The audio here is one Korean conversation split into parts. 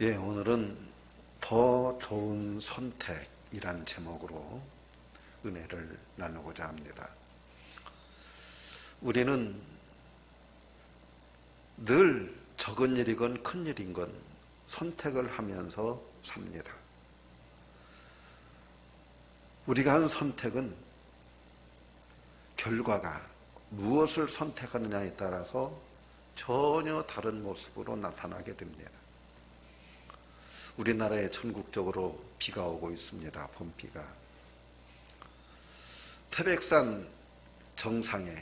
예, 오늘은 더 좋은 선택이란 제목으로 은혜를 나누고자 합니다. 우리는 늘 적은 일이건 큰 일이건 선택을 하면서 삽니다. 우리가 한 선택은 결과가 무엇을 선택하느냐에 따라서 전혀 다른 모습으로 나타나게 됩니다. 우리나라에 전국적으로 비가 오고 있습니다. 봄비가. 태백산 정상에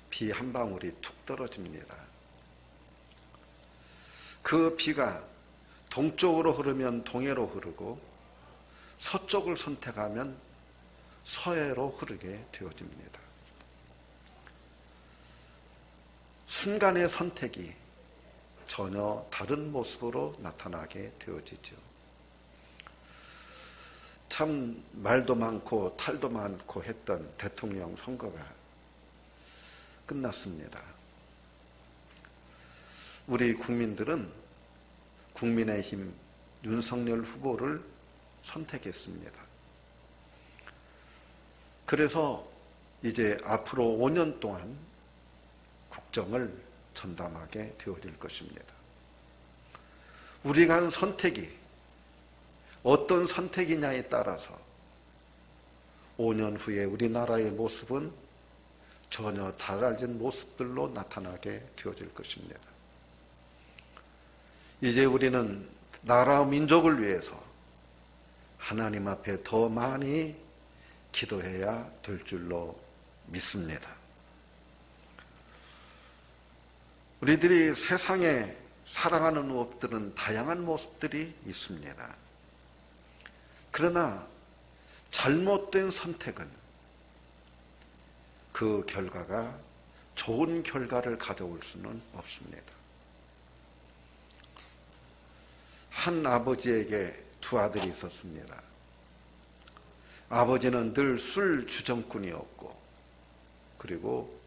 비 한 방울이 툭 떨어집니다. 그 비가 동쪽으로 흐르면 동해로 흐르고 서쪽을 선택하면 서해로 흐르게 되어집니다. 순간의 선택이 전혀 다른 모습으로 나타나게 되어지죠. 참 말도 많고 탈도 많고 했던 대통령 선거가 끝났습니다. 우리 국민들은 국민의힘 윤석열 후보를 선택했습니다. 그래서 이제 앞으로 5년 동안 국정을 전담하게 되어질 것입니다. 우리가 한 선택이 어떤 선택이냐에 따라서 5년 후에 우리나라의 모습은 전혀 달라진 모습들로 나타나게 되어질 것입니다. 이제 우리는 나라와 민족을 위해서 하나님 앞에 더 많이 기도해야 될 줄로 믿습니다. 우리들이 세상에 살아가는 모습들은 다양한 모습들이 있습니다. 그러나 잘못된 선택은 그 결과가 좋은 결과를 가져올 수는 없습니다. 한 아버지에게 두 아들이 있었습니다. 아버지는 늘 술 주정꾼이었고, 그리고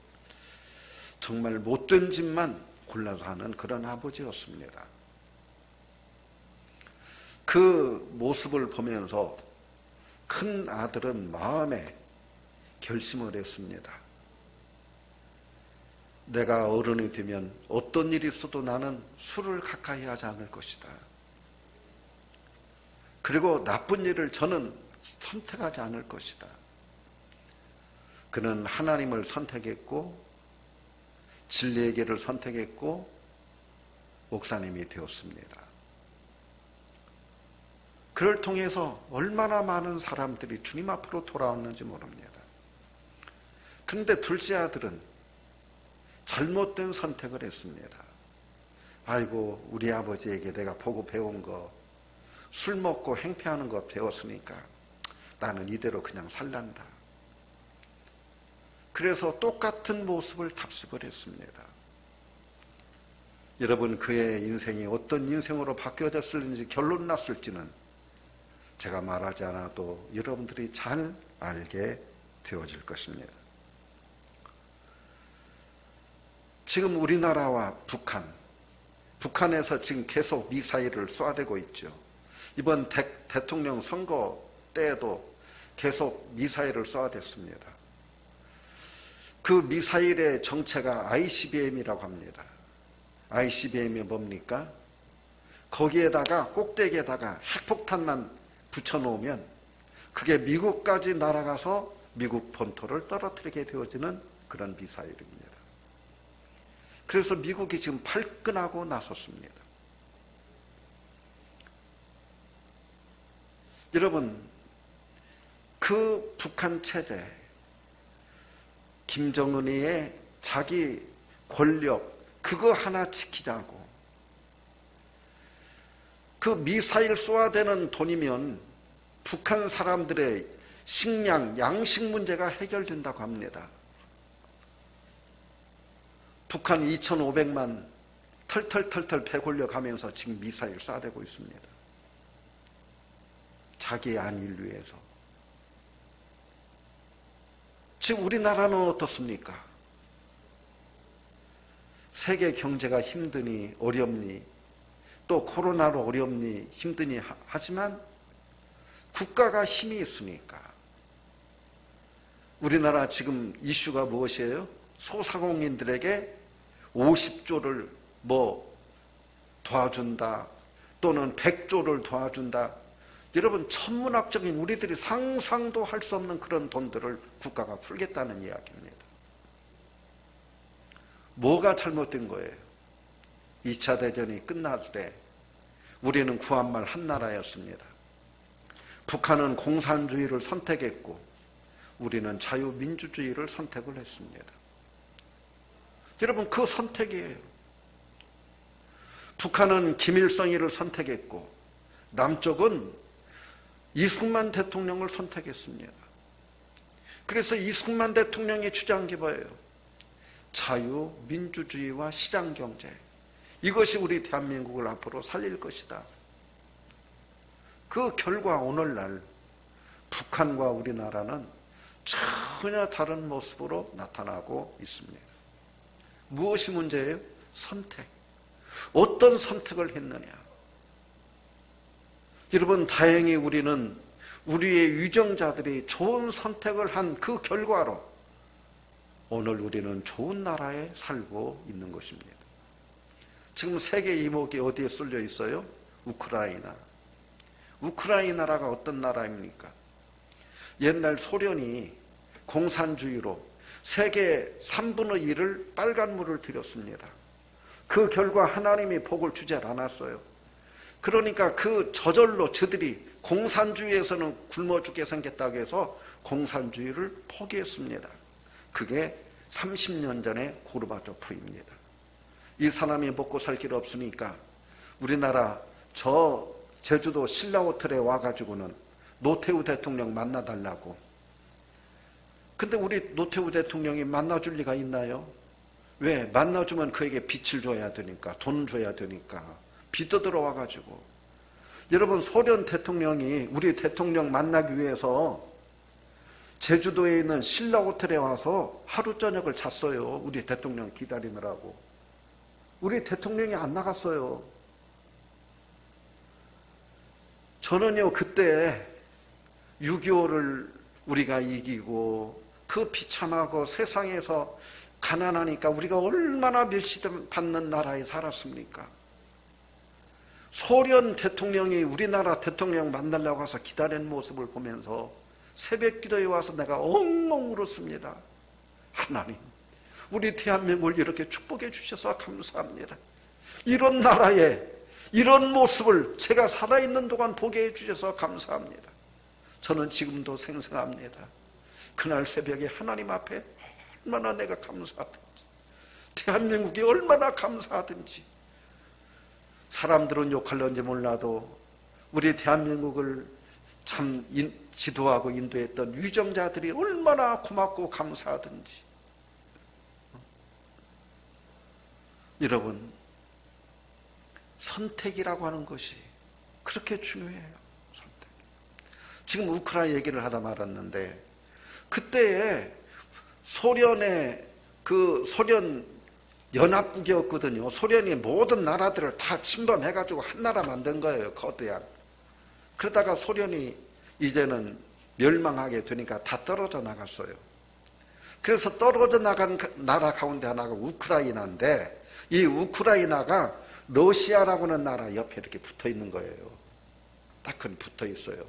정말 못된 짓만 골라서 하는 그런 아버지였습니다. 그 모습을 보면서 큰 아들은 마음에 결심을 했습니다. 내가 어른이 되면 어떤 일이 있어도 나는 술을 가까이 하지 않을 것이다. 그리고 나쁜 일을 저는 선택하지 않을 것이다. 그는 하나님을 선택했고 진리의 길을 선택했고 목사님이 되었습니다. 그를 통해서 얼마나 많은 사람들이 주님 앞으로 돌아왔는지 모릅니다. 그런데 둘째 아들은 잘못된 선택을 했습니다. 아이고, 우리 아버지에게 내가 보고 배운 거, 술 먹고 행패하는 거 배웠으니까 나는 이대로 그냥 살란다. 그래서 똑같은 모습을 답습을 했습니다. 여러분, 그의 인생이 어떤 인생으로 바뀌어졌을지 결론 났을지는 제가 말하지 않아도 여러분들이 잘 알게 되어질 것입니다. 지금 우리나라와 북한에서 지금 계속 미사일을 쏘아대고 있죠. 이번 대통령 선거 때에도 계속 미사일을 쏘아댔습니다. 그 미사일의 정체가 ICBM이라고 합니다. ICBM이 뭡니까? 거기에다가 꼭대기에다가 핵폭탄만 붙여놓으면 그게 미국까지 날아가서 미국 본토를 떨어뜨리게 되어지는 그런 미사일입니다. 그래서 미국이 지금 발끈하고 나섰습니다. 여러분, 그 북한 체제, 김정은이의 자기 권력, 그거 하나 지키자고. 그 미사일 쏘아대는 돈이면 북한 사람들의 식량, 양식 문제가 해결된다고 합니다. 북한 2,500만 털털털털 배골려 가면서 지금 미사일 쏴대고 있습니다. 자기의 안위를 위해서. 지금 우리나라는 어떻습니까? 세계 경제가 힘드니 어렵니 또 코로나로 어렵니 힘드니 하지만 국가가 힘이 있으니까. 우리나라 지금 이슈가 무엇이에요? 소상공인들에게 50조를 도와준다, 또는 100조를 도와준다. 여러분, 천문학적인 우리들이 상상도 할 수 없는 그런 돈들을 국가가 풀겠다는 이야기입니다. 뭐가 잘못된 거예요? 2차 대전이 끝날 때 우리는 구한말 한나라였습니다. 북한은 공산주의를 선택했고 우리는 자유민주주의를 선택을 했습니다. 여러분, 그 선택이에요. 북한은 김일성이를 선택했고 남쪽은 이승만 대통령을 선택했습니다. 그래서 이승만 대통령의 주장이 뭐예요? 자유민주주의와 시장경제, 이것이 우리 대한민국을 앞으로 살릴 것이다. 그 결과 오늘날 북한과 우리나라는 전혀 다른 모습으로 나타나고 있습니다. 무엇이 문제예요? 선택. 어떤 선택을 했느냐? 여러분, 다행히 우리는 우리의 유정자들이 좋은 선택을 한 그 결과로 오늘 우리는 좋은 나라에 살고 있는 것입니다. 지금 세계 이목이 어디에 쏠려 있어요? 우크라이나. 우크라이나가 어떤 나라입니까? 옛날 소련이 공산주의로 세계 3분의 1을 빨간물을 들였습니다. 그 결과 하나님이 복을 주지 않았어요. 그러니까 그 저절로 저들이 공산주의에서는 굶어 죽게 생겼다고 해서 공산주의를 포기했습니다. 그게 30년 전에 고르바초프입니다. 이 사람이 먹고 살 길 없으니까 우리나라 저 제주도 신라호텔에 와가지고는 노태우 대통령 만나달라고. 근데 우리 노태우 대통령이 만나줄 리가 있나요? 왜? 만나주면 그에게 빚을 줘야 되니까, 돈 줘야 되니까 빚도 와가지고. 여러분, 소련 대통령이 우리 대통령 만나기 위해서 제주도에 있는 신라호텔에 와서 하루 저녁을 잤어요. 우리 대통령 기다리느라고. 우리 대통령이 안 나갔어요. 저는요, 그때 6.25를 우리가 이기고 그 비참하고 세상에서 가난하니까 우리가 얼마나 멸시받는 나라에 살았습니까? 소련 대통령이 우리나라 대통령 만나려고 해서 기다리는 모습을 보면서 새벽 기도에 와서 내가 엉엉 울었습니다. 하나님, 우리 대한민국을 이렇게 축복해 주셔서 감사합니다. 이런 나라에 이런 모습을 제가 살아있는 동안 보게 해주셔서 감사합니다. 저는 지금도 생생합니다. 그날 새벽에 하나님 앞에 얼마나 내가 감사하든지, 대한민국이 얼마나 감사하든지. 사람들은 욕할런지 몰라도 우리 대한민국을 참 지도하고 인도했던 유정자들이 얼마나 고맙고 감사하든지. 여러분, 선택이라고 하는 것이 그렇게 중요해요. 선택. 지금 우크라이나 얘기를 하다 말았는데, 그때에 소련의 소련 연합국이었거든요. 소련이 모든 나라들을 다 침범해가지고 한 나라 만든 거예요. 거대한. 그러다가 소련이 이제는 멸망하게 되니까 다 떨어져 나갔어요. 그래서 떨어져 나간 나라 가운데 하나가 우크라이나인데, 이 우크라이나가 러시아라고 하는 나라 옆에 이렇게 붙어 있는 거예요. 딱 붙어 있어요.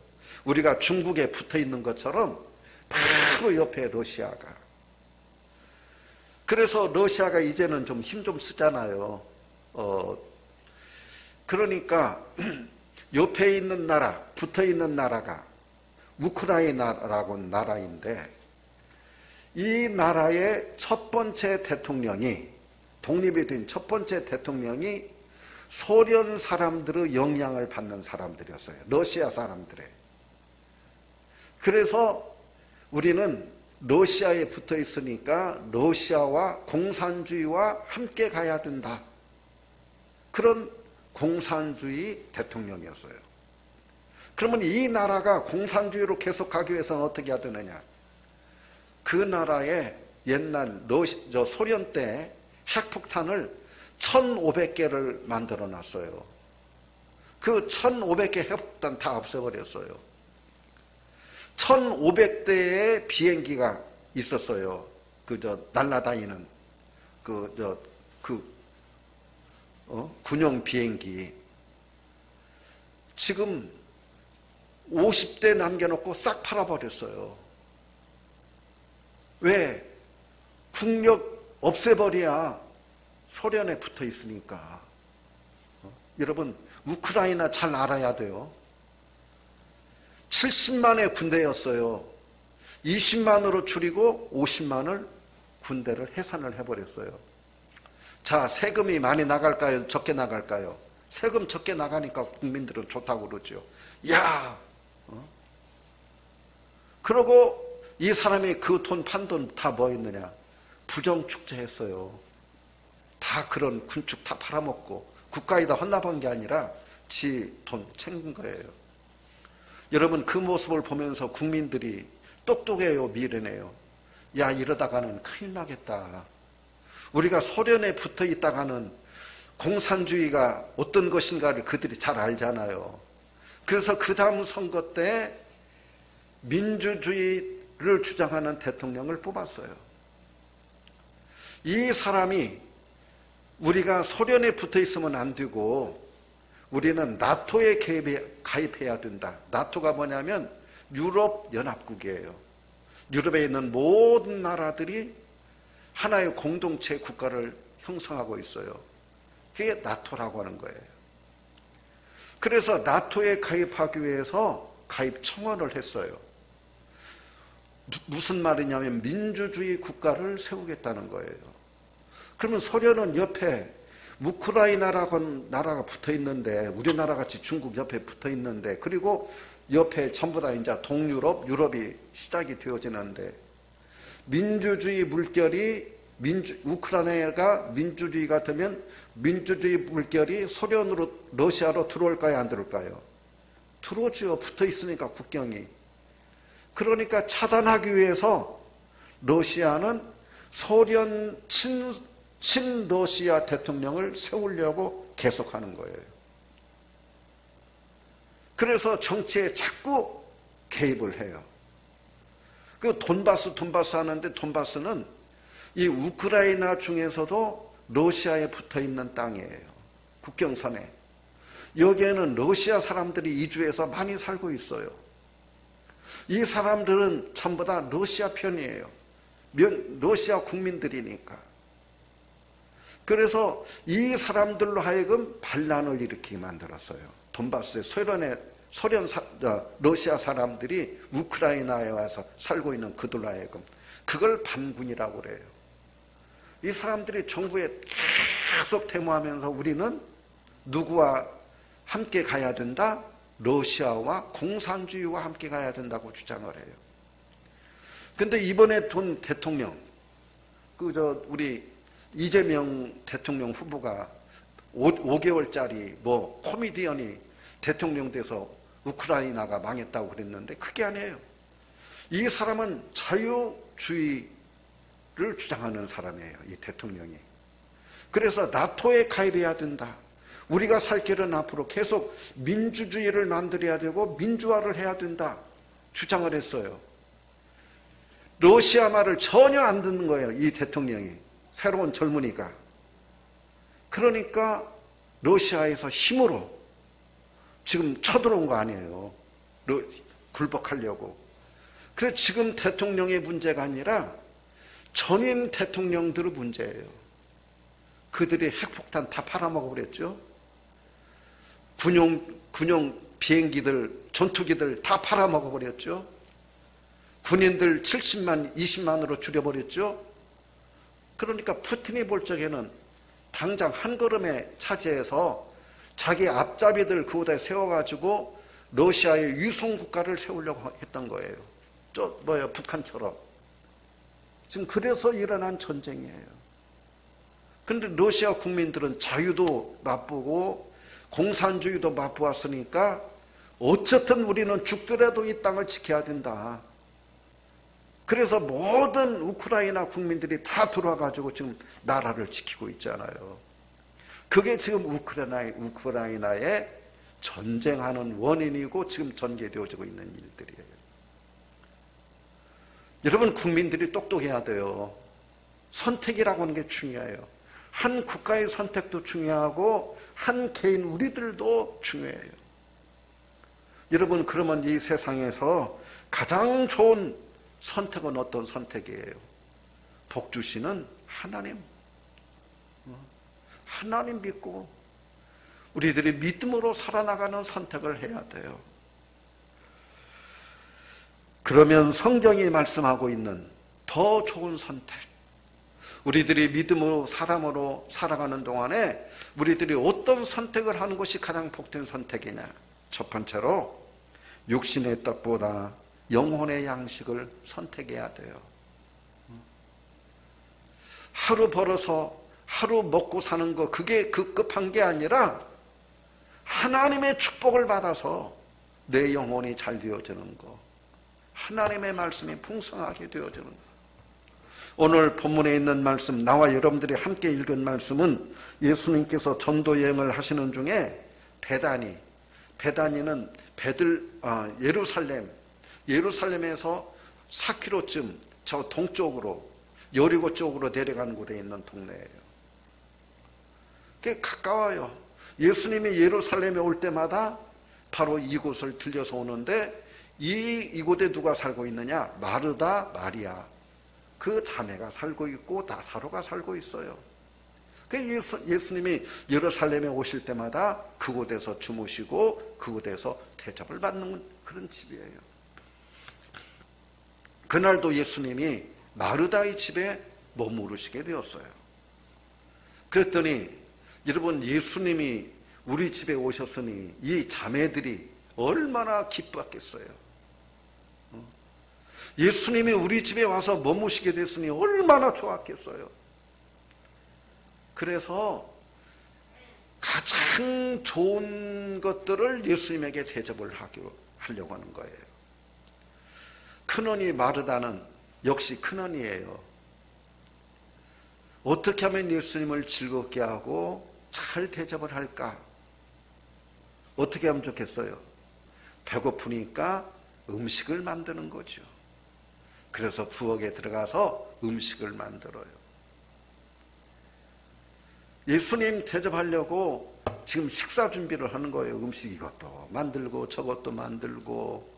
우리가 중국에 붙어 있는 것처럼 바로 옆에 러시아가. 그래서 러시아가 이제는 좀 힘 좀 쓰잖아요. 그러니까 옆에 있는 나라, 붙어 있는 나라가 우크라이나라고 하는 나라인데, 이 나라의 첫 번째 대통령이, 독립이 된 첫 번째 대통령이 소련 사람들의 영향을 받는 사람들이었어요. 러시아 사람들의. 그래서 우리는 러시아에 붙어 있으니까 러시아와 공산주의와 함께 가야 된다. 그런 공산주의 대통령이었어요. 그러면 이 나라가 공산주의로 계속 가기 위해서는 어떻게 해야 되느냐? 그 나라에 옛날 소련 때 핵폭탄을 1500개를 만들어 놨어요. 그 1500개 해폭탄 다 없애버렸어요. 1500대의 비행기가 있었어요. 날아다니는 군용 비행기. 지금 50대 남겨놓고 싹 팔아버렸어요. 왜? 국력 없애버려야 소련에 붙어 있으니까. 여러분, 우크라이나 잘 알아야 돼요. 70만의 군대였어요. 20만으로 줄이고 50만을 군대를 해산을 해버렸어요. 자, 세금이 많이 나갈까요? 적게 나갈까요? 세금 적게 나가니까 국민들은 좋다고 그러죠. 야! 그러고 이 사람이 그 돈 판돈 다 뭐 했느냐? 부정축제했어요. 다 그런 군축 다 팔아먹고 국가에다 헌납한 게 아니라 지 돈 챙긴 거예요. 여러분, 그 모습을 보면서 국민들이 똑똑해요, 미련해요. 야, 이러다가는 큰일 나겠다. 우리가 소련에 붙어 있다가는 공산주의가 어떤 것인가를 그들이 잘 알잖아요. 그래서 그 다음 선거 때 민주주의를 주장하는 대통령을 뽑았어요. 이 사람이 우리가 소련에 붙어 있으면 안 되고 우리는 나토에 가입해야 된다. 나토가 뭐냐면 유럽 연합국이에요. 유럽에 있는 모든 나라들이 하나의 공동체 국가를 형성하고 있어요. 그게 나토라고 하는 거예요. 그래서 나토에 가입하기 위해서 가입 청원을 했어요. 무슨 말이냐면 민주주의 국가를 세우겠다는 거예요. 그러면 소련은 옆에 우크라이나라고 하는 나라가 붙어 있는데, 우리나라 같이 중국 옆에 붙어 있는데, 그리고 옆에 전부 다 이제 동유럽, 유럽이 시작이 되어지는데, 민주주의 물결이 우크라이나가 민주주의가 되면 민주주의 물결이 소련으로, 러시아로 들어올까요, 안 들어올까요? 들어오죠. 붙어 있으니까 국경이. 그러니까 차단하기 위해서 러시아는 소련 친러시아 대통령을 세우려고 계속하는 거예요. 그래서 정치에 자꾸 개입을 해요. 그 돈바스 하는데, 돈바스는 이 우크라이나 중에서도 러시아에 붙어 있는 땅이에요. 국경선에. 여기에는 러시아 사람들이 이주해서 많이 살고 있어요. 이 사람들은 전부 다 러시아 편이에요. 러시아 국민들이니까. 그래서 이 사람들로 하여금 반란을 일으키게 만들었어요. 돈바스에 러시아 사람들이 우크라이나에 와서 살고 있는 그들로 하여금 그걸 반군이라고 그래요. 이 사람들이 정부에 계속 데모하면서 우리는 누구와 함께 가야 된다? 러시아와 공산주의와 함께 가야 된다고 주장을 해요. 근데 이번에 돈 대통령, 우리 이재명 대통령 후보가 5개월짜리 코미디언이 대통령 돼서 우크라이나가 망했다고 그랬는데 그게 아니에요. 이 사람은 자유주의를 주장하는 사람이에요. 이 대통령이. 그래서 나토에 가입해야 된다. 우리가 살 길은 앞으로 계속 민주주의를 만들어야 되고 민주화를 해야 된다. 주장을 했어요. 러시아 말을 전혀 안 듣는 거예요. 이 대통령이. 새로운 젊은이가. 그러니까 러시아에서 힘으로 지금 쳐들어온 거 아니에요. 굴복하려고. 그래서 지금 대통령의 문제가 아니라 전임 대통령들의 문제예요. 그들이 핵폭탄 다 팔아먹어버렸죠. 군용 비행기들, 전투기들 다 팔아먹어버렸죠. 군인들 70만, 20만으로 줄여버렸죠. 그러니까 푸틴이 볼 적에는 당장 한 걸음에 차지해서 자기 앞잡이들 그거다 세워가지고 러시아의 위성국가를 세우려고 했던 거예요. 북한처럼. 지금 그래서 일어난 전쟁이에요. 그런데 러시아 국민들은 자유도 맛보고 공산주의도 맛보았으니까 어쨌든 우리는 죽더라도 이 땅을 지켜야 된다. 그래서 모든 우크라이나 국민들이 다 들어와가지고 지금 나라를 지키고 있잖아요. 그게 지금 우크라이나의 전쟁하는 원인이고 지금 전개되어지고 있는 일들이에요. 여러분, 국민들이 똑똑해야 돼요. 선택이라고 하는 게 중요해요. 한 국가의 선택도 중요하고 한 개인 우리들도 중요해요. 여러분, 그러면 이 세상에서 가장 좋은 선택은 어떤 선택이에요? 복 주시는 하나님. 하나님 믿고 우리들이 믿음으로 살아나가는 선택을 해야 돼요. 그러면 성경이 말씀하고 있는 더 좋은 선택, 우리들이 믿음으로 사람으로 살아가는 동안에 우리들이 어떤 선택을 하는 것이 가장 복된 선택이냐? 첫 번째로 육신의 떡보다 영혼의 양식을 선택해야 돼요. 하루 벌어서 하루 먹고 사는 거, 그게 급급한 게 아니라 하나님의 축복을 받아서 내 영혼이 잘 되어지는 거, 하나님의 말씀이 풍성하게 되어지는 거. 오늘 본문에 있는 말씀, 나와 여러분들이 함께 읽은 말씀은 예수님께서 전도 여행을 하시는 중에 베다니는 예루살렘에서 4km쯤 저 동쪽으로 여리고 쪽으로 내려가는 곳에 있는 동네예요. 그게 가까워요. 예수님이 예루살렘에 올 때마다 바로 이곳을 들려서 오는데, 이곳에 누가 살고 있느냐? 마르다, 마리아, 그 자매가 살고 있고 나사로가 살고 있어요. 예수님이 예루살렘에 오실 때마다 그곳에서 주무시고 그곳에서 대접을 받는 그런 집이에요. 그날도 예수님이 마르다의 집에 머무르시게 되었어요. 그랬더니 여러분, 예수님이 우리 집에 오셨으니 이 자매들이 얼마나 기뻤겠어요. 예수님이 우리 집에 와서 머무시게 됐으니 얼마나 좋았겠어요. 그래서 가장 좋은 것들을 예수님에게 대접을 하려고 하는 거예요. 큰언니 마르다는 역시 큰언니예요. 어떻게 하면 예수님을 즐겁게 하고 잘 대접을 할까? 어떻게 하면 좋겠어요? 배고프니까 음식을 만드는 거죠. 그래서 부엌에 들어가서 음식을 만들어요. 예수님 대접하려고 지금 식사 준비를 하는 거예요. 음식 이것도 만들고 저것도 만들고,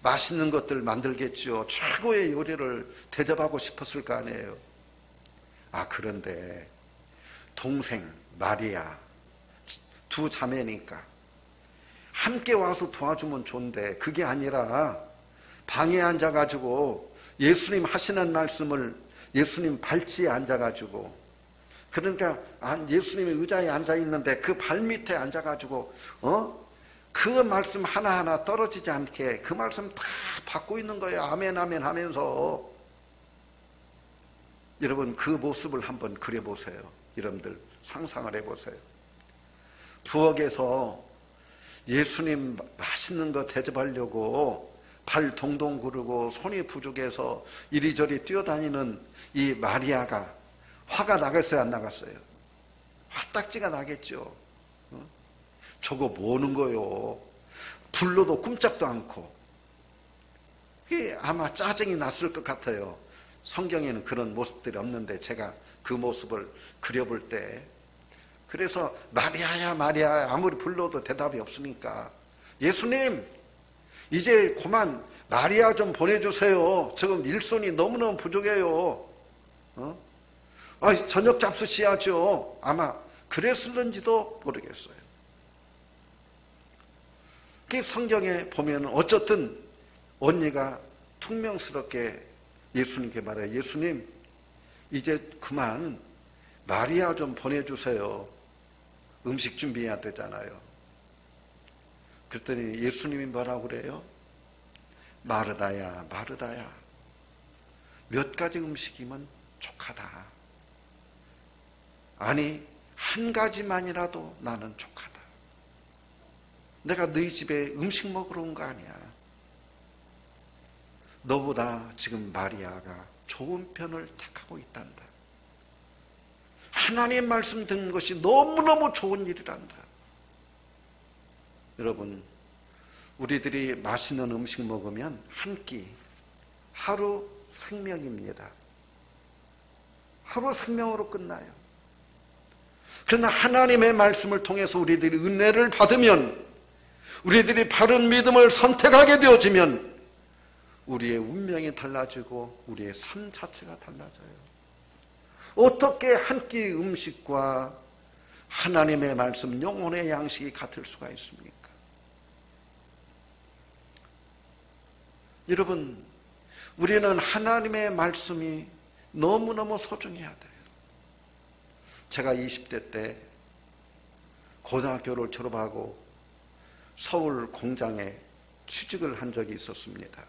맛있는 것들 만들겠죠. 최고의 요리를 대접하고 싶었을 거 아니에요. 그런데 동생 마리아, 두 자매니까 함께 와서 도와주면 좋은데 그게 아니라 방에 앉아가지고 예수님 하시는 말씀을 예수님 발치에 앉아가지고, 그러니까 예수님의 의자에 앉아있는데 그 발밑에 앉아가지고 그 말씀 하나하나 떨어지지 않게 그 말씀 다 받고 있는 거예요. 아멘 아멘 하면서. 여러분, 그 모습을 한번 그려보세요. 여러분들 상상을 해보세요. 부엌에서 예수님 맛있는 거 대접하려고 발 동동 구르고 손이 부족해서 이리저리 뛰어다니는 이 마리아가 화가 나겠어요, 안 나갔어요? 화딱지가 나겠죠. 저거 뭐는 거요? 불러도 꼼짝도 않고. 그게 아마 짜증이 났을 것 같아요. 성경에는 그런 모습들이 없는데 제가 그 모습을 그려볼 때, 그래서 마리아야 마리아야 아무리 불러도 대답이 없으니까 예수님 이제 그만 마리아 좀 보내주세요. 지금 일손이 너무너무 부족해요. 저녁 잡수셔야죠. 아마 그랬을는지도 모르겠어요. 그 성경에 보면 어쨌든 언니가 퉁명스럽게 예수님께 말해요. 예수님 이제 그만 마리아 좀 보내주세요. 음식 준비해야 되잖아요. 그랬더니 예수님이 뭐라고 그래요? 마르다야 마르다야, 몇 가지 음식이면 족하다. 아니 한 가지만이라도 나는 족하다. 내가 너희 집에 음식 먹으러 온 거 아니야. 너보다 지금 마리아가 좋은 편을 택하고 있단다. 하나님의 말씀 듣는 것이 너무너무 좋은 일이란다. 여러분, 우리들이 맛있는 음식 먹으면 한 끼, 하루 생명입니다. 하루 생명으로 끝나요. 그러나 하나님의 말씀을 통해서 우리들이 은혜를 받으면, 우리들이 바른 믿음을 선택하게 되어지면 우리의 운명이 달라지고 우리의 삶 자체가 달라져요. 어떻게 한 끼 음식과 하나님의 말씀, 영혼의 양식이 같을 수가 있습니까? 여러분, 우리는 하나님의 말씀이 너무너무 소중해야 돼요. 제가 20대 때 고등학교를 졸업하고 서울 공장에 취직을 한 적이 있었습니다.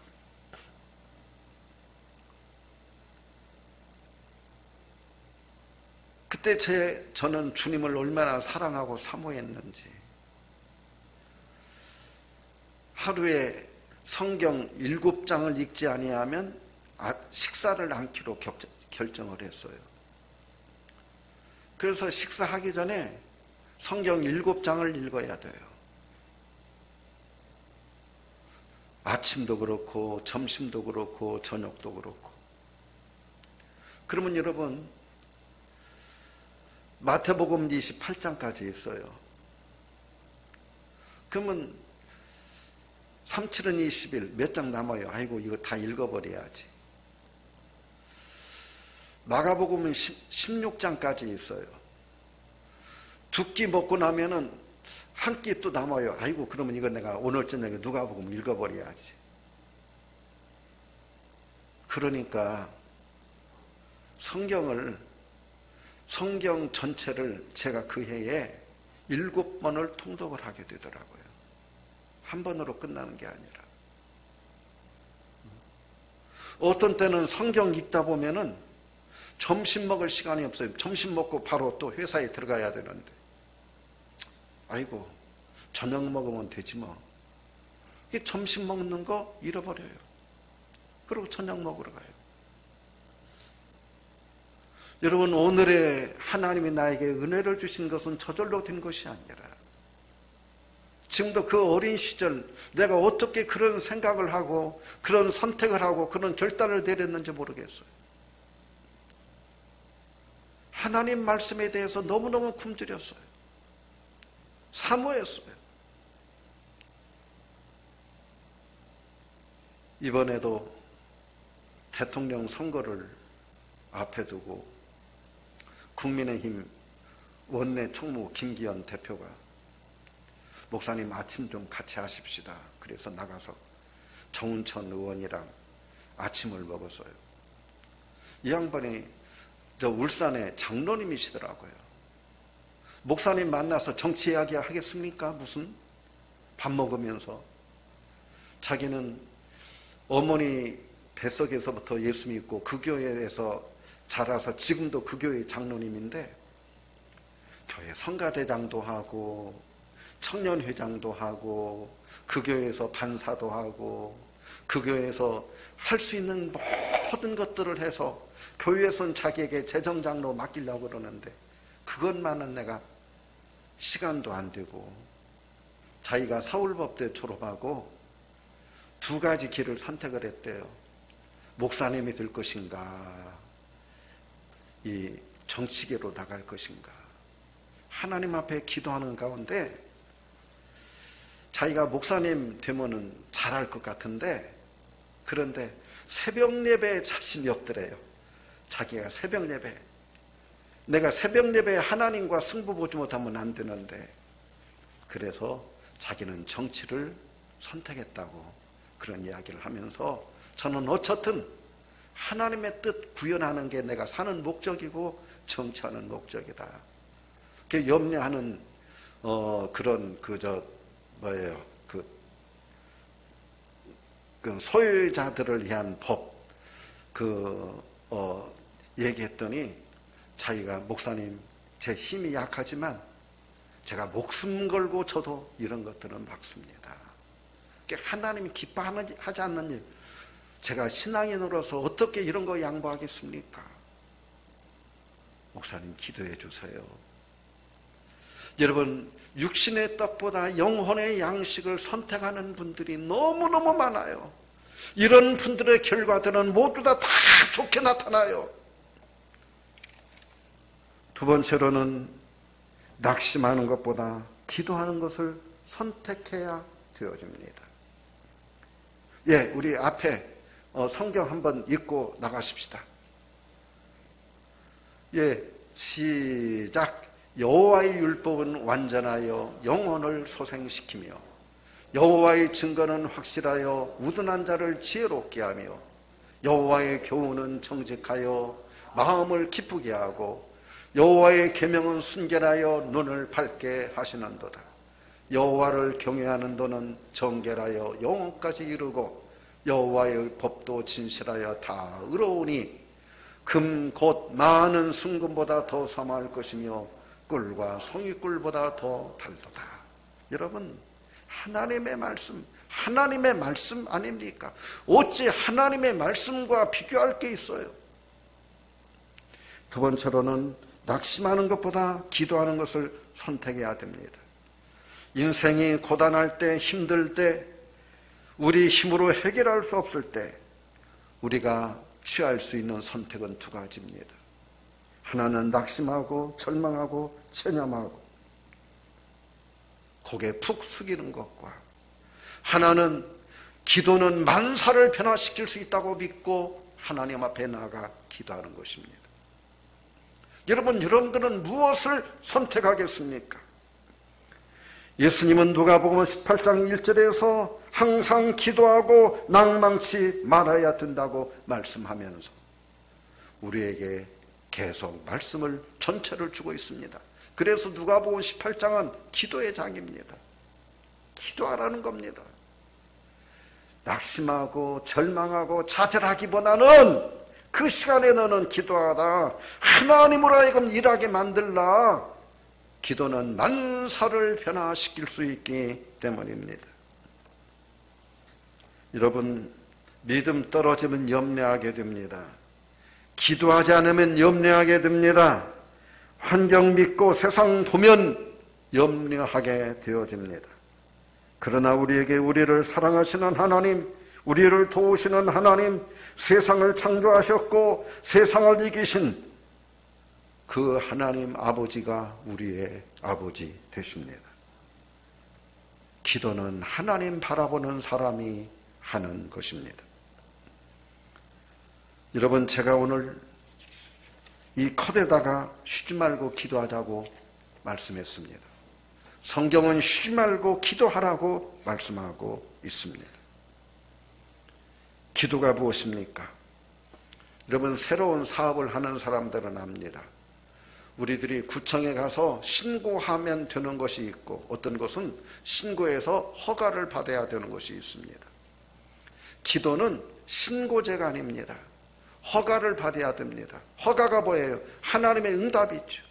그때 저는 주님을 얼마나 사랑하고 사모했는지, 하루에 성경 7장을 읽지 아니하면 식사를 않기로 결정을 했어요. 그래서 식사하기 전에 성경 7장을 읽어야 돼요. 아침도 그렇고 점심도 그렇고 저녁도 그렇고. 그러면 여러분, 마태복음 28장까지 있어요. 그러면 3, 7은 20일 몇 장 남아요. 아이고, 이거 다 읽어버려야지. 마가복음은 16장까지 있어요. 두 끼 먹고 나면은 한 끼 또 남아요. 아이고, 그러면 이거 내가 오늘 저녁에 누가복음 읽어버려야지. 그러니까 성경 전체를 제가 그 해에 7번을 통독을 하게 되더라고요. 한 번으로 끝나는 게 아니라. 어떤 때는 성경 읽다 보면은 점심 먹을 시간이 없어요. 점심 먹고 바로 또 회사에 들어가야 되는데, 아이고, 저녁 먹으면 되지 뭐. 점심 먹는 거 잃어버려요. 그리고 저녁 먹으러 가요. 여러분, 오늘의 하나님이 나에게 은혜를 주신 것은 저절로 된 것이 아니라, 지금도 그 어린 시절 내가 어떻게 그런 생각을 하고 그런 선택을 하고 그런 결단을 내렸는지 모르겠어요. 하나님 말씀에 대해서 너무너무 굶주렸어요. 사모했어요. 이번에도 대통령 선거를 앞에 두고 국민의힘 원내 총무 김기현 대표가 목사님 아침 좀 같이 하십시다. 그래서 나가서 정운천 의원이랑 아침을 먹었어요. 이 양반이 저 울산의 장로님이시더라고요. 목사님 만나서 정치 이야기 하겠습니까? 무슨 밥 먹으면서. 자기는 어머니 뱃속에서부터 예수 믿고 그 교회에서 자라서 지금도 그 교회 장로님인데, 교회 성가대장도 하고 청년회장도 하고 그 교회에서 반사도 하고 그 교회에서 할 수 있는 모든 것들을 해서 교회에서는 자기에게 재정장로 맡기려고 그러는데, 그것만은 내가 시간도 안 되고, 자기가 서울법대 졸업하고 두 가지 길을 선택을 했대요. 목사님이 될 것인가, 이 정치계로 나갈 것인가. 하나님 앞에 기도하는 가운데 자기가 목사님 되면은 잘할 것 같은데, 그런데 새벽 예배에 자신이 없더래요. 자기가 새벽 예배, 내가 새벽 예배에 하나님과 승부 보지 못하면 안 되는데, 그래서 자기는 정치를 선택했다고 그런 이야기를 하면서, 저는 어쨌든 하나님의 뜻 구현하는 게 내가 사는 목적이고 정치하는 목적이다. 그 염려하는 그런 그 소유자들을 위한 법 얘기했더니, 자기가 목사님 제 힘이 약하지만 제가 목숨 걸고 저도 이런 것들은 막습니다. 하나님이 기뻐하지 않는 일, 제가 신앙인으로서 어떻게 이런 거 양보하겠습니까? 목사님 기도해 주세요. 여러분, 육신의 떡보다 영혼의 양식을 선택하는 분들이 너무너무 많아요. 이런 분들의 결과들은 모두 다 좋게 나타나요. 두 번째로는 낙심하는 것보다 기도하는 것을 선택해야 되어집니다. 예, 우리 앞에 성경 한번 읽고 나가십시다. 예, 시작. 여호와의 율법은 완전하여 영혼을 소생시키며 여호와의 증거는 확실하여 우둔한 자를 지혜롭게 하며 여호와의 교훈은 정직하여 마음을 기쁘게 하고 여호와의 계명은 순결하여 눈을 밝게 하시는도다. 여호와를 경외하는 도는 정결하여 영혼까지 이르고 여호와의 법도 진실하여 다 의로우니 금 곧 많은 순금보다 더 섬할 것이며 꿀과 송이꿀보다 더 달도다. 여러분, 하나님의 말씀 아닙니까? 어찌 하나님의 말씀과 비교할 게 있어요? 두 번째로는 낙심하는 것보다 기도하는 것을 선택해야 됩니다. 인생이 고단할 때, 힘들 때, 우리 힘으로 해결할 수 없을 때 우리가 취할 수 있는 선택은 두 가지입니다. 하나는 낙심하고 절망하고 체념하고 고개 푹 숙이는 것과, 하나는 기도는 만사를 변화시킬 수 있다고 믿고 하나님 앞에 나아가 기도하는 것입니다. 여러분들은 무엇을 선택하겠습니까? 예수님은 누가복음 18장 1절에서 항상 기도하고 낭망치 말아야 된다고 말씀하면서 우리에게 계속 말씀을 전체를 주고 있습니다. 그래서 누가복음 18장은 기도의 장입니다. 기도하라는 겁니다. 낙심하고 절망하고 좌절하기보다는 그 시간에 너는 기도하라. 하나님으로 하여금 일하게 만들라. 기도는 만사를 변화시킬 수 있기 때문입니다. 여러분, 믿음 떨어지면 염려하게 됩니다. 기도하지 않으면 염려하게 됩니다. 환경 믿고 세상 보면 염려하게 되어집니다. 그러나 우리를 사랑하시는 하나님, 우리를 도우시는 하나님, 세상을 창조하셨고 세상을 이기신 그 하나님 아버지가 우리의 아버지 되십니다. 기도는 하나님 바라보는 사람이 하는 것입니다. 여러분, 제가 오늘 이 컷에다가 쉬지 말고 기도하자고 말씀했습니다. 성경은 쉬지 말고 기도하라고 말씀하고 있습니다. 기도가 무엇입니까? 여러분, 새로운 사업을 하는 사람들은 압니다. 우리들이 구청에 가서 신고하면 되는 것이 있고, 어떤 것은 신고해서 허가를 받아야 되는 것이 있습니다. 기도는 신고제가 아닙니다. 허가를 받아야 됩니다. 허가가 뭐예요? 하나님의 응답이죠.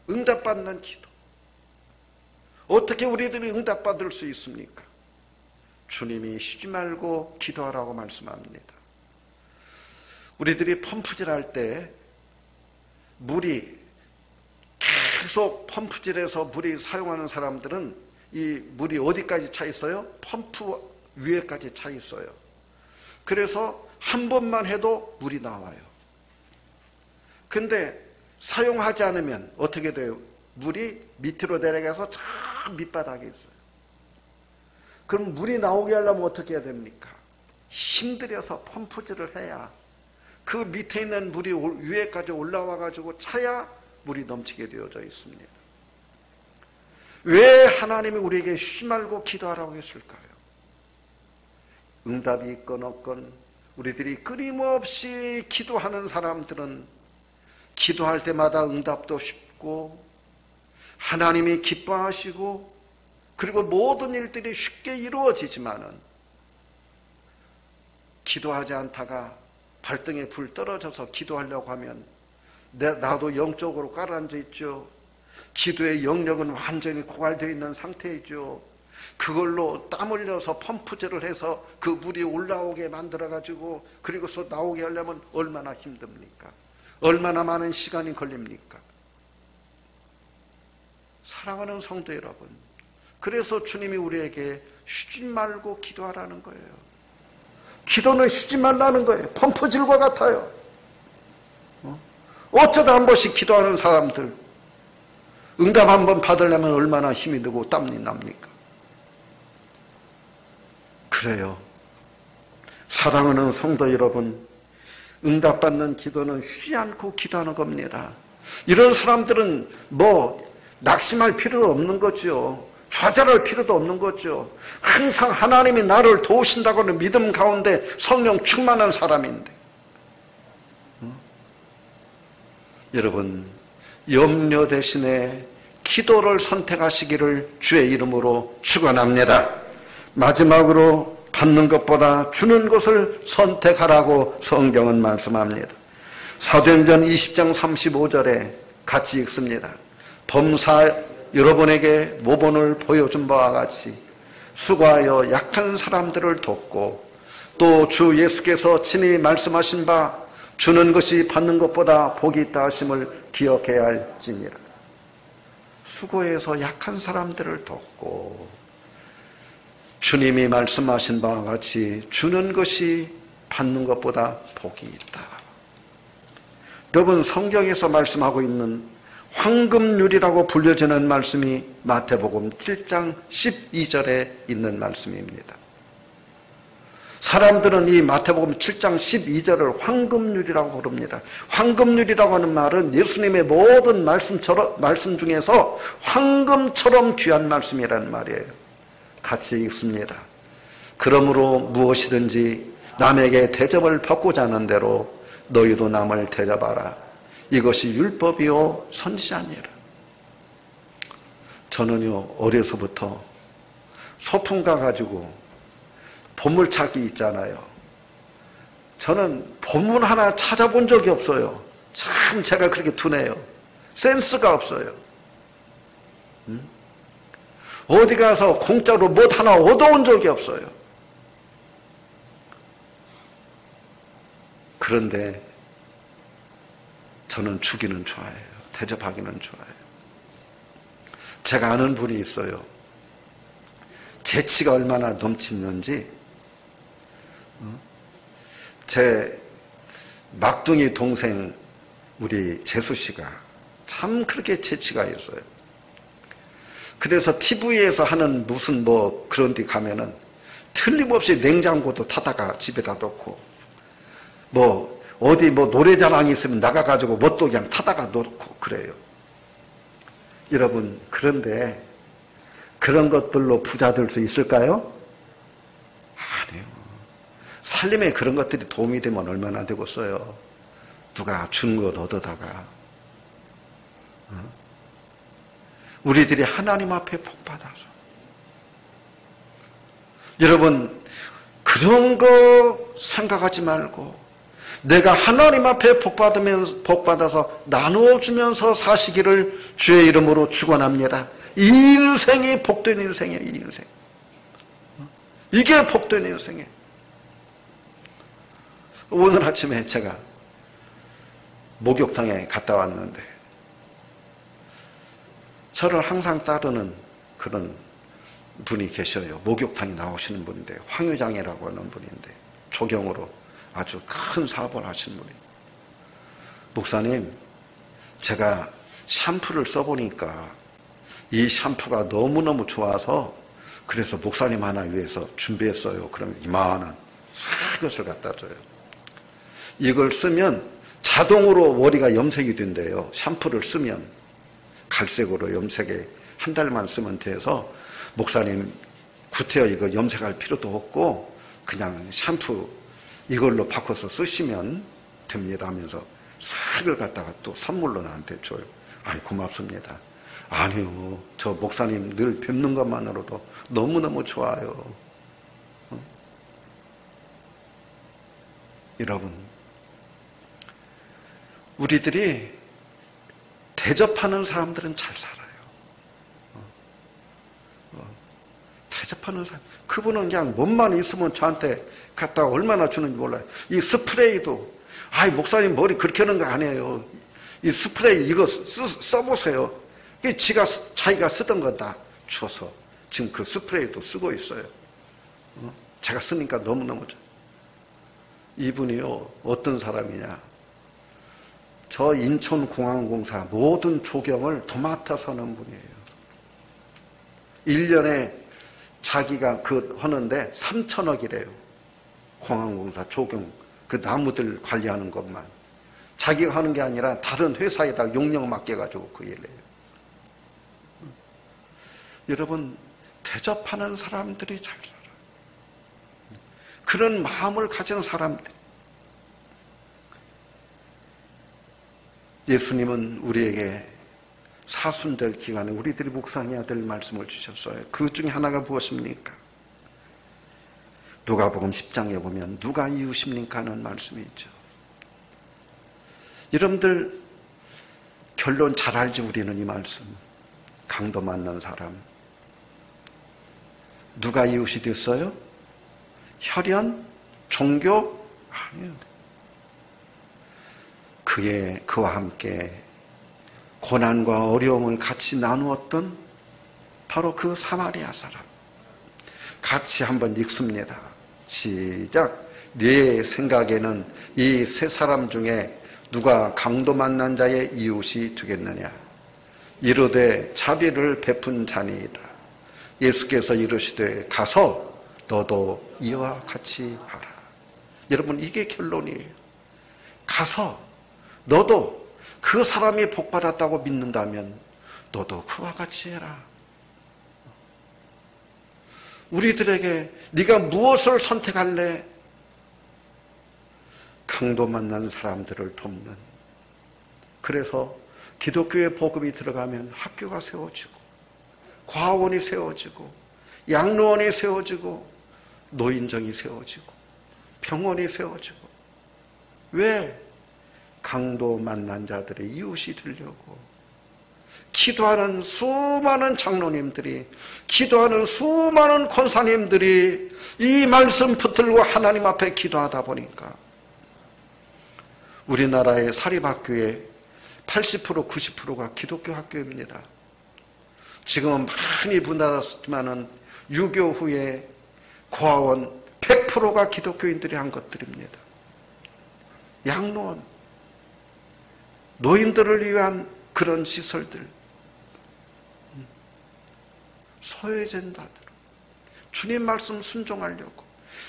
응답받는 기도. 어떻게 우리들이 응답받을 수 있습니까? 주님이 쉬지 말고 기도하라고 말씀합니다. 우리들이 펌프질할 때 물이 계속 펌프질해서 물이 사용하는 사람들은 이 물이 어디까지 차 있어요? 펌프 위에까지 차 있어요. 그래서 한 번만 해도 물이 나와요. 근데 사용하지 않으면 어떻게 돼요? 물이 밑으로 내려가서 저 밑바닥에 있어요. 그럼 물이 나오게 하려면 어떻게 해야 됩니까? 힘들여서 펌프질을 해야 그 밑에 있는 물이 위에까지 올라와 가지고 차야 물이 넘치게 되어져 있습니다. 왜 하나님이 우리에게 쉬지 말고 기도하라고 했을까요? 응답이 있건 없건 우리들이 끊임없이 기도하는 사람들은 기도할 때마다 응답도 쉽고 하나님이 기뻐하시고 그리고 모든 일들이 쉽게 이루어지지만은 기도하지 않다가 발등에 불 떨어져서 기도하려고 하면 나도 영적으로 가라앉아 있죠. 기도의 영역은 완전히 고갈되어 있는 상태이죠. 그걸로 땀 흘려서 펌프질을 해서 그 물이 올라오게 만들어가지고 그리고서 나오게 하려면 얼마나 힘듭니까? 얼마나 많은 시간이 걸립니까? 사랑하는 성도 여러분, 그래서 주님이 우리에게 쉬지 말고 기도하라는 거예요. 기도는 쉬지 말라는 거예요. 펌프질과 같아요. 어쩌다 한 번씩 기도하는 사람들, 응답 한 번 받으려면 얼마나 힘이 들고 땀이 납니까? 그래요. 사랑하는 성도 여러분, 응답받는 기도는 쉬지 않고 기도하는 겁니다. 이런 사람들은 낙심할 필요도 없는 거죠. 좌절할 필요도 없는 거죠. 항상 하나님이 나를 도우신다고는 믿음 가운데 성령 충만한 사람인데. 여러분, 염려 대신에 기도를 선택하시기를 주의 이름으로 축원합니다. 마지막으로 받는 것보다 주는 것을 선택하라고 성경은 말씀합니다. 사도행전 20장 35절에 같이 읽습니다. 범사 여러분에게 모본을 보여준 바와 같이 수고하여 약한 사람들을 돕고 또 주 예수께서 친히 말씀하신 바 주는 것이 받는 것보다 복이 있다 하심을 기억해야 할지니라. 수고해서 약한 사람들을 돕고 주님이 말씀하신 바와 같이 주는 것이 받는 것보다 복이 있다. 여러분, 성경에서 말씀하고 있는 황금률이라고 불려지는 말씀이 마태복음 7장 12절에 있는 말씀입니다. 사람들은 이 마태복음 7장 12절을 황금률이라고 부릅니다. 황금률이라고 하는 말은 예수님의 모든 말씀 중에서 황금처럼 귀한 말씀이라는 말이에요. 같이 읽습니다. 그러므로 무엇이든지 남에게 대접을 받고자 하는 대로 너희도 남을 대접하라. 이것이 율법이요 선지자니라. 저는요, 어려서부터 소풍 가가지고 보물찾기 있잖아요. 저는 보물 하나 찾아본 적이 없어요. 참 제가 그렇게 둔해요. 센스가 없어요. 어디 가서 공짜로 뭐 하나 얻어온 적이 없어요. 그런데 저는 주기는 좋아해요. 대접하기는 좋아해요. 제가 아는 분이 있어요. 재치가 얼마나 넘치는지 제 막둥이 동생 우리 재수 씨가 참 그렇게 재치가 있어요. 그래서 TV에서 하는 무슨 그런 데 가면은 틀림없이 냉장고도 타다가 집에다 놓고 어디 노래자랑이 있으면 나가가지고 뭣도 그냥 타다가 놓고 그래요. 여러분, 그런데 그런 것들로 부자 될 수 있을까요? 아니요. 살림에 그런 것들이 도움이 되면 얼마나 되겠어요. 누가 준 것 얻어다가. 우리들이 하나님 앞에 복 받아서. 여러분, 그런 거 생각하지 말고 내가 하나님 앞에 복 받아서 나누어주면서 사시기를 주의 이름으로 축원합니다. 이 인생이 복된 인생이에요. 이 인생. 이게 복된 인생이에요. 오늘 아침에 제가 목욕탕에 갔다 왔는데 저를 항상 따르는 그런 분이 계셔요. 목욕탕에 나오시는 분인데 황회장이라고 하는 분인데 조경으로 아주 큰 사업을 하시는 분이에요. 목사님, 제가 샴푸를 써보니까 이 샴푸가 너무너무 좋아서 그래서 목사님 하나 위해서 준비했어요. 그러면 이만한 큰 것을 갖다 줘요. 이걸 쓰면 자동으로 머리가 염색이 된대요. 샴푸를 쓰면 갈색으로 염색에 한 달만 쓰면 돼서 목사님 구태여 이거 염색할 필요도 없고 그냥 샴푸 이걸로 바꿔서 쓰시면 됩니다 하면서 싹을 갖다가 또 선물로 나한테 줘요. 아이 고맙습니다. 아니요, 저 목사님 늘 뵙는 것만으로도 너무너무 좋아요. 여러분, 우리들이 대접하는 사람들은 잘 살아요. 대접하는 사람, 그분은 그냥 몸만 있으면 저한테 갖다가 얼마나 주는지 몰라요. 이 스프레이도, 목사님 머리 그렇게 하는 거 아니에요. 이 스프레이 이거 써보세요. 자기가 쓰던 거 다 주워서 지금 그 스프레이도 쓰고 있어요. 제가 쓰니까 너무너무 좋아요. 이분이요, 어떤 사람이냐. 저 인천공항공사 모든 조경을 도맡아 서는 분이에요. 1년에 자기가 하는데 3천억이래요. 공항공사 조경, 그 나무들 관리하는 것만. 자기가 하는 게 아니라 다른 회사에다 용역 맡겨가지고 그 일을 해요. 여러분, 대접하는 사람들이 잘 살아요. 그런 마음을 가진 사람들. 예수님은 우리에게 사순절 기간에 우리들이 묵상해야 될 말씀을 주셨어요. 그 중에 하나가 무엇입니까? 누가복음 10장에 보면 누가 이웃입니까 하는 말씀이 있죠. 여러분들 결론 잘 알지. 우리는 이 말씀. 강도 만난 사람 누가 이웃이 됐어요? 혈연? 종교? 아니요. 그와 함께 고난과 어려움을 같이 나누었던 바로 그 사마리아 사람. 같이 한번 읽습니다. 시작. 네 생각에는 이 세 사람 중에 누가 강도 만난 자의 이웃이 되겠느냐? 이르되 자비를 베푼 자니이다. 예수께서 이르시되 가서 너도 이와 같이 하라. 여러분, 이게 결론이에요. 가서 너도 그 사람이 복받았다고 믿는다면 너도 그와 같이 해라. 우리들에게 네가 무엇을 선택할래? 강도 만난 사람들을 돕는. 그래서 기독교의 복음이 들어가면 학교가 세워지고 과원이 세워지고 양로원이 세워지고 노인정이 세워지고 병원이 세워지고. 왜? 강도 만난 자들의 이웃이 되려고. 기도하는 수많은 장로님들이, 기도하는 수많은 권사님들이 이 말씀 붙들고 하나님 앞에 기도하다 보니까 우리나라의 사립학교의 80% 90%가 기독교 학교입니다. 지금은 많이 분화했지만은 유교 후에 고아원 100%가 기독교인들이 한 것들입니다. 양로원, 노인들을 위한 그런 시설들, 소외된 자들, 주님 말씀 순종하려고.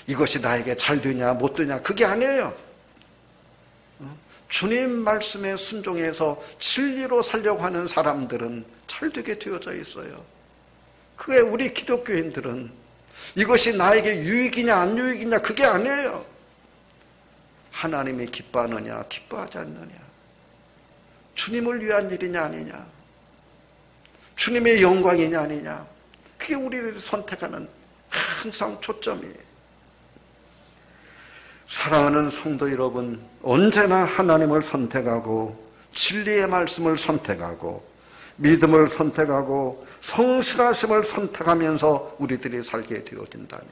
이것이 나에게 잘 되냐 못 되냐 그게 아니에요. 주님 말씀에 순종해서 진리로 살려고 하는 사람들은 잘 되게 되어져 있어요. 그게 우리 기독교인들은 이것이 나에게 유익이냐 안 유익이냐 그게 아니에요. 하나님이 기뻐하느냐 기뻐하지 않느냐, 주님을 위한 일이냐 아니냐, 주님의 영광이냐 아니냐, 그게 우리들이 선택하는 항상 초점이에요. 사랑하는 성도 여러분, 언제나 하나님을 선택하고 진리의 말씀을 선택하고 믿음을 선택하고 성실하심을 선택하면서 우리들이 살게 되어진다면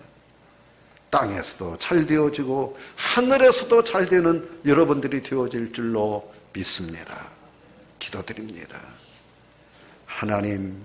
땅에서도 잘 되어지고 하늘에서도 잘 되는 여러분들이 되어질 줄로 믿습니다. 기도드립니다. 하나님,